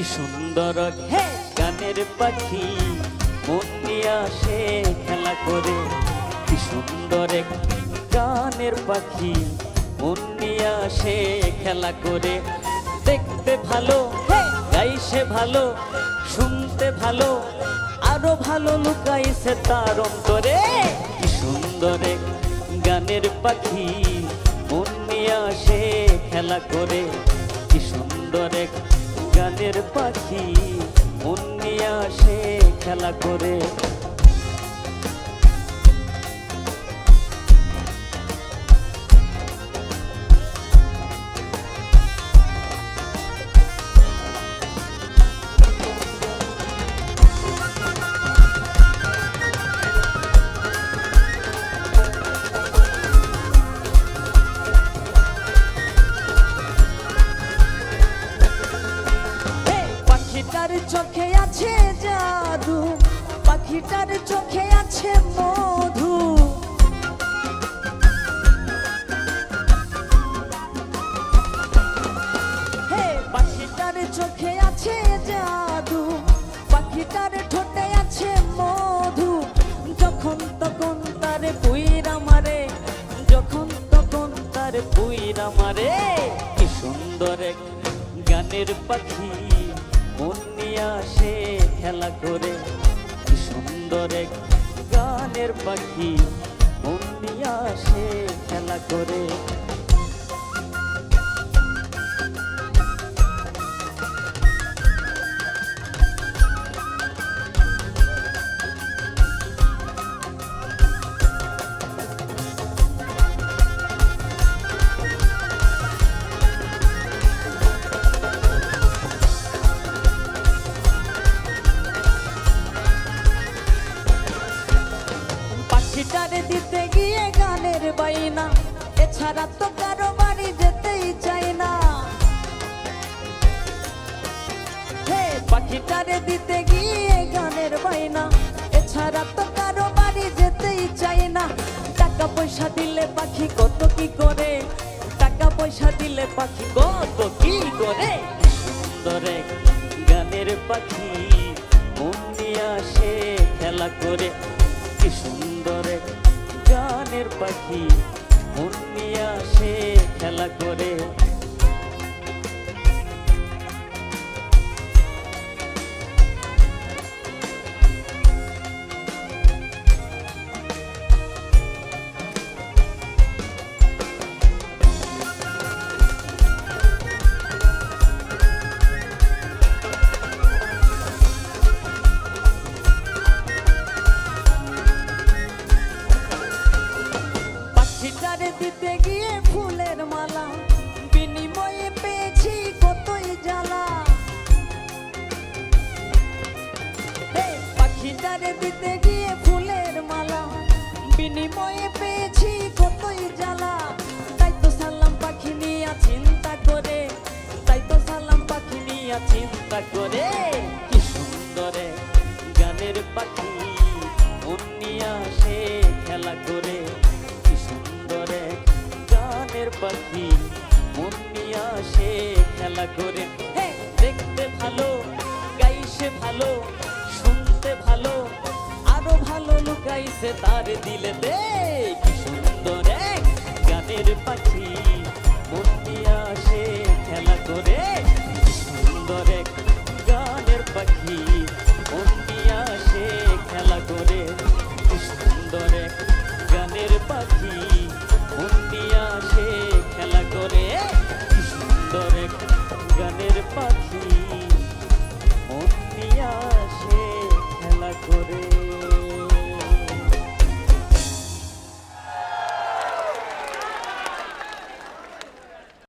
কি সুন্দর হে গানের পাখি মন নিয়ে আসে খেলা করে। কি সুন্দর এক গানের পাখি মন নিয়ে আসে খেলা করে। দেখতে ভালো গাইছে ভালো শুনতে ভালো আরো ভালো লুকাইছে তার অন্তরে। কি সুন্দর এক গানের পাখি মন নিয়ে আসে খেলা করে। কি সুন্দর এক গানের পাখি মন নিয়ে আসে খেলা করে। পাখিটার চোখে আছে জাদু, পাখিটার চোখে আছে মধু। হে পাখিটার চোখে আছে জাদু, পাখিটার ঠোঁটে আছে মধু। যখন তখন তার পুইরা মারে, যখন তখন তার পুইরা মারে। কি সুন্দর এক গানের পাখি মন নিয়ে আসে খেলা করে। কি সুন্দর এক গানের পাখি মন নিয়ে আসে খেলা করে। পাখিটারে দিতে গিয়ে গানের বাইনা, এছাড়া তো কারো বাড়ি যেতেই চাই না। হে পাখিটারে দিতে গিয়ে গানের বাইনা, এছাড়া তো কারো বাড়ি যেতেই চাই না। টাকা পয়সা দিলে পাখি কত কি করে, টাকা পয়সা দিলে পাখি কত কি করে। সুন্দর এক গানের পাখি মন নিয়ে আসে খেলা করে। কি সুন্দর এক গানের পাখি মন নিয়ে আসে খেলা করে। পাখিটারে দিতে গিয়ে ফুলের মালা, বিনিময়ে পেয়েছি কতই জ্বালা। পাখিটারে দিতে গিয়ে ফুলের মালা, বিনিময়ে পেয়েছি কতই জ্বালা। তাই তো সালাম পাখি নিয়া চিন্তা করে, তাই তো সালাম পাখি নিয়া চিন্তা করে। কি সুন্দর গানের পাখি মন নিয়ে আসে খেলা করে। গানের পাখি মন নিয়ে আসে খেলা করে। হে দেখতে ভালো গাইছে ভালো শুনতে ভালো আরো ভালো লুকাইছে তার দিলেতে। কি সুন্দর এক গানের পাখি